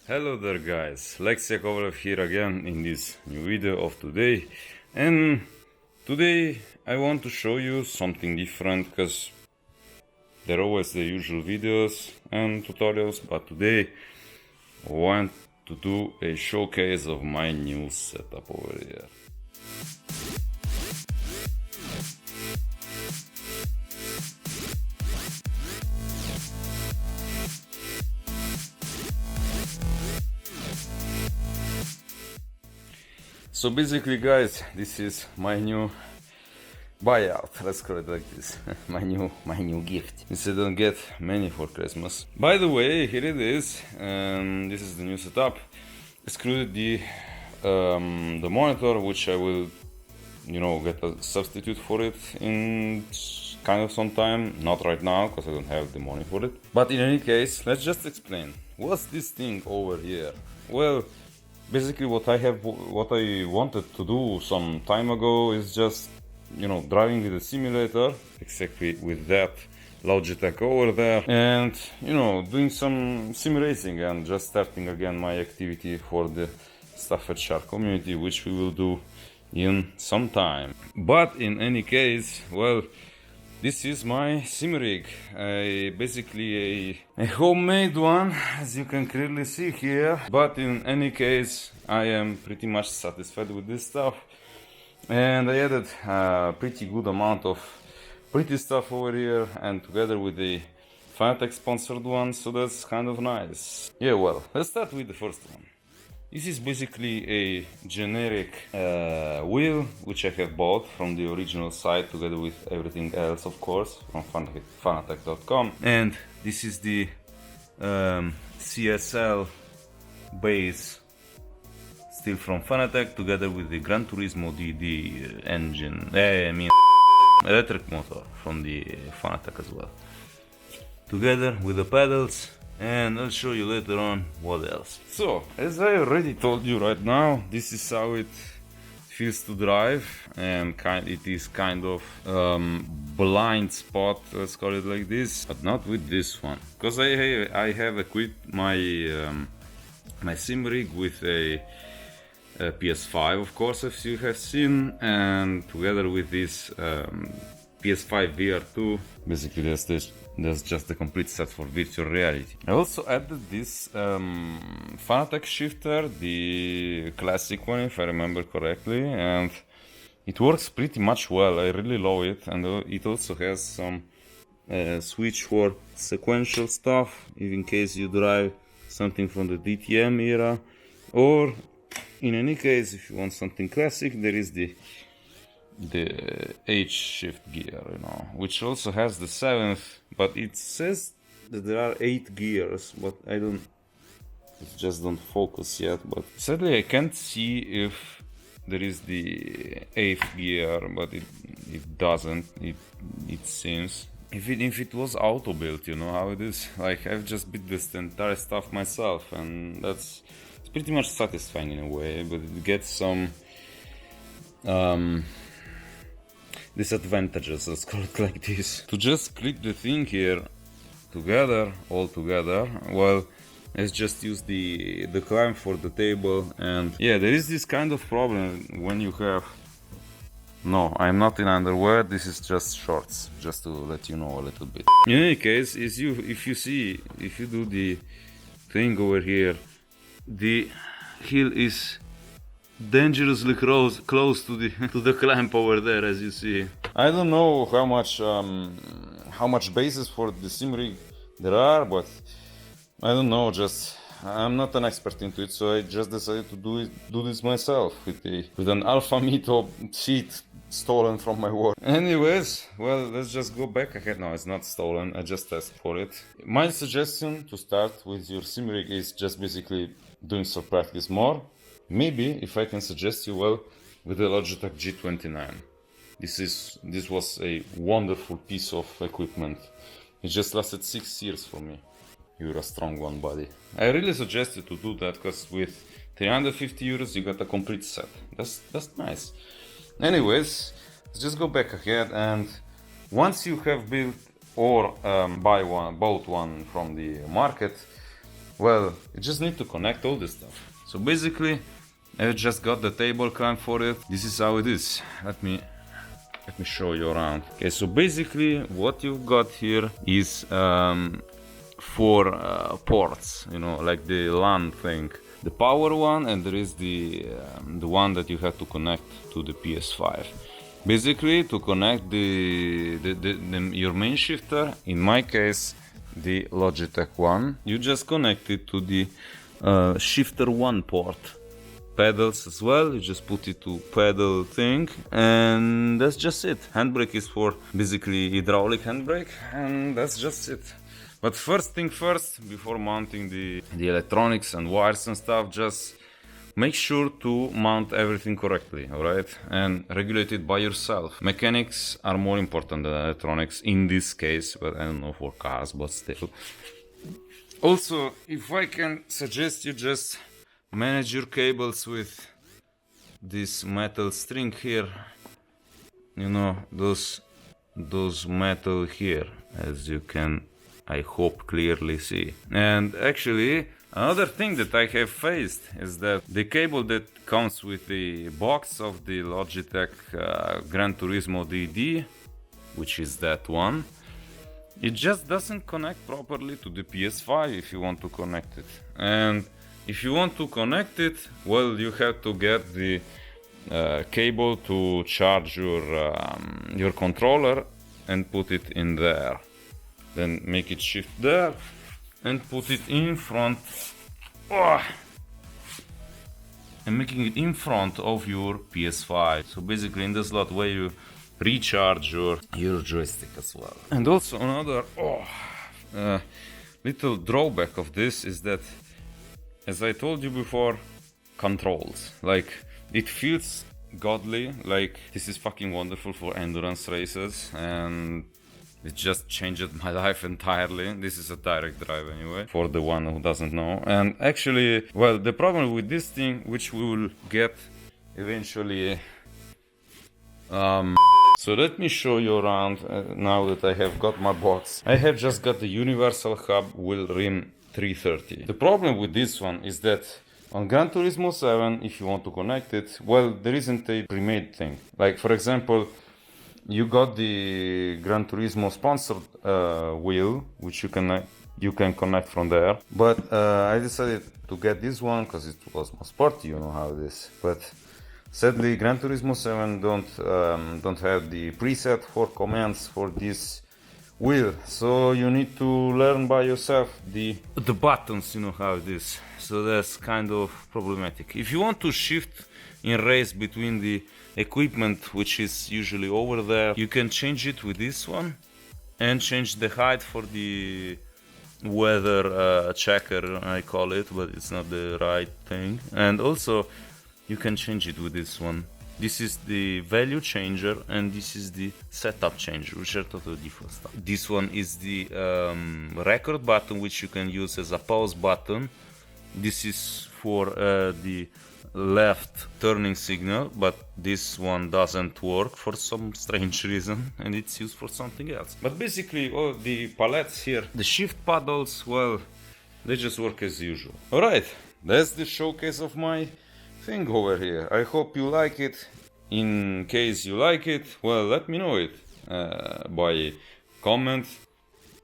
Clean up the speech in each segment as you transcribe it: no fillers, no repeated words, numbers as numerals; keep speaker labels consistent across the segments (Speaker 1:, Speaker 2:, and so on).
Speaker 1: Hello there guys, stskclubofficial here again in this new video of today, and today I want to show you something different because they're always the usual videos and tutorials, but today I want to do a showcase of my new setup over here. So basically guys, this is my new buyout, let's call it like this. my new gift. This I don't get many for Christmas. By the way, here it is, and this is the new setup. Excluded the monitor, which I will get a substitute for it in kind of some time, not right now because I don't have the money for it. But in any case, let's just explain what's this thing over here. Well, basically what I wanted to do some time ago is just driving with a simulator, exactly with that Logitech over there, and doing some sim racing and just starting again my activity for the Stuff at Shark community, which we will do in some time. But in any case, well, this is my sim rig, basically a homemade one, as you can clearly see here. But in any case, I am pretty much satisfied with this stuff, and I added a pretty good amount of pretty stuff over here, and together with the Fanatec sponsored one, so that's kind of nice. Yeah, well, let's start with the first one. This is basically a generic wheel, which I have bought from the original site together with everything else, of course, from fanatec.com. And this is the CSL base, still from Fanatec, together with the Gran Turismo DD engine, electric motor from the Fanatec as well, together with the pedals. And I'll show you later on what else. So, as I already told you right now, this is how it feels to drive, and it is kind of blind spot, let's call it like this, but not with this one, because I have equipped my my sim rig with a PS5, of course, as you have seen, and together with this PS5 VR2, basically that's just the complete set for virtual reality. I also added this Fanatec shifter, the classic one if I remember correctly, and it works pretty much well. I really love it, and it also has some switch for sequential stuff, in case you drive something from the DTM era, or in any case if you want something classic, there is the H shift gear, which also has the 7th, but it says that there are 8 gears, but it just don't focus yet. But sadly I can't see if there is the 8th gear, but it doesn't, it seems. If it was auto built, you know how it is, like I've just built this entire stuff myself, and it's pretty much satisfying in a way, but it gets some disadvantages, let's call it like this. To just click the thing here all together, well, let's just use the clamp for the table. And yeah, there is this kind of problem when you have, no, I'm not in underwear, this is just shorts, just to let you know a little bit. In any case, if you do the thing over here, the heel is dangerously close to the clamp over there, as you see. I don't know how much bases for the sim rig there are, but I don't know, I'm not an expert into it, so I just decided to do this myself with an Alfa Mito seat stolen from my work. Anyways, well, let's just go back ahead. No, it's not stolen, I just asked for it. My suggestion to start with your sim rig is just basically doing some practice more. Maybe, if I can suggest you, well, with the Logitech G29. This was a wonderful piece of equipment. It just lasted 6 years for me. You're a strong one, buddy. I really suggest you to do that, because with 350 euros you got a complete set. That's nice. Anyways, let's just go back ahead, and once you have built or bought one from the market, well, you just need to connect all this stuff. So basically, I just got the table clamp for it. This is how it is. Let me show you around. Okay, so basically what you've got here is 4 ports, you know, like the LAN thing. The power one, and there is the one that you have to connect to the PS5. Basically, to connect your main shifter, in my case, the Logitech one, you just connect it to the shifter 1 port. Pedals as well, you just put it to pedal thing, and that's just it. Handbrake is for basically hydraulic handbrake, and that's just it. But first thing first, before mounting the electronics and wires and stuff, just make sure to mount everything correctly, alright? And regulate it by yourself. Mechanics are more important than electronics in this case, but I don't know for cars, but still. Also, if I can suggest you just manage your cables with this metal string here, you know, those metal here, as you can, I hope, clearly see. And actually, another thing that I have faced is that the cable that comes with the box of the Logitech Gran Turismo DD, which is that one, it just doesn't connect properly to the PS5 if you want to connect it. And if you want to connect it, well, you have to get the cable to charge your controller and put it in there. Then make it shift there and put it in front. And making it in front of your PS5. So basically in the slot where you recharge your joystick as well. And also another little drawback of this is that, as I told you before, controls. Like, it feels godly, like this is fucking wonderful for endurance races, and it just changed my life entirely. This is a direct drive anyway, for the one who doesn't know. And actually, well, the problem with this thing, which we will get eventually, so let me show you around now that I have got my box. I have just got the universal hub wheel rim 330. The problem with this one is that on Gran Turismo 7, if you want to connect it, well, there isn't a pre-made thing. Like, for example, you got the Gran Turismo sponsored wheel, which you can connect from there. But I decided to get this one because it was more sporty, you know how it is. But sadly, Gran Turismo 7 don't have the preset for commands for this wheel, so you need to learn by yourself the buttons, you know how it is. So that's kind of problematic. If you want to shift in race between the equipment, which is usually over there, you can change it with this one and change the height for the weather checker, I call it, but it's not the right thing. And also you can change it with this one. This is the value changer and this is the setup changer, which are totally different stuff. This one is the record button, which you can use as a pause button. This is for the left turning signal, but this one doesn't work for some strange reason and it's used for something else. But basically all the palettes here, the shift paddles, well, they just work as usual. Alright, that's the showcase of my thing over here. I hope you like it. In case you like it, well, let me know it by comment,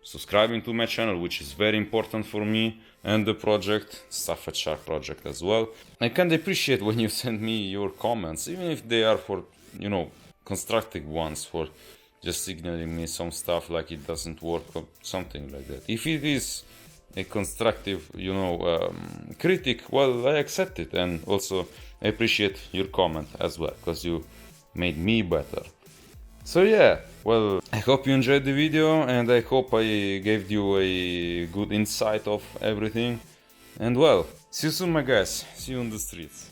Speaker 1: subscribing to my channel, which is very important for me, and the project, Stuff at Shark project as well. I can appreciate when you send me your comments, even if they are for, you know, constructive ones, for just signaling me some stuff like it doesn't work or something like that. If it is a constructive, you know, critic, well, I accept it, and also I appreciate your comment as well, because you made me better. So yeah, well, I hope you enjoyed the video, and I hope I gave you a good insight of everything. And well, see you soon, my guys. See you on the streets.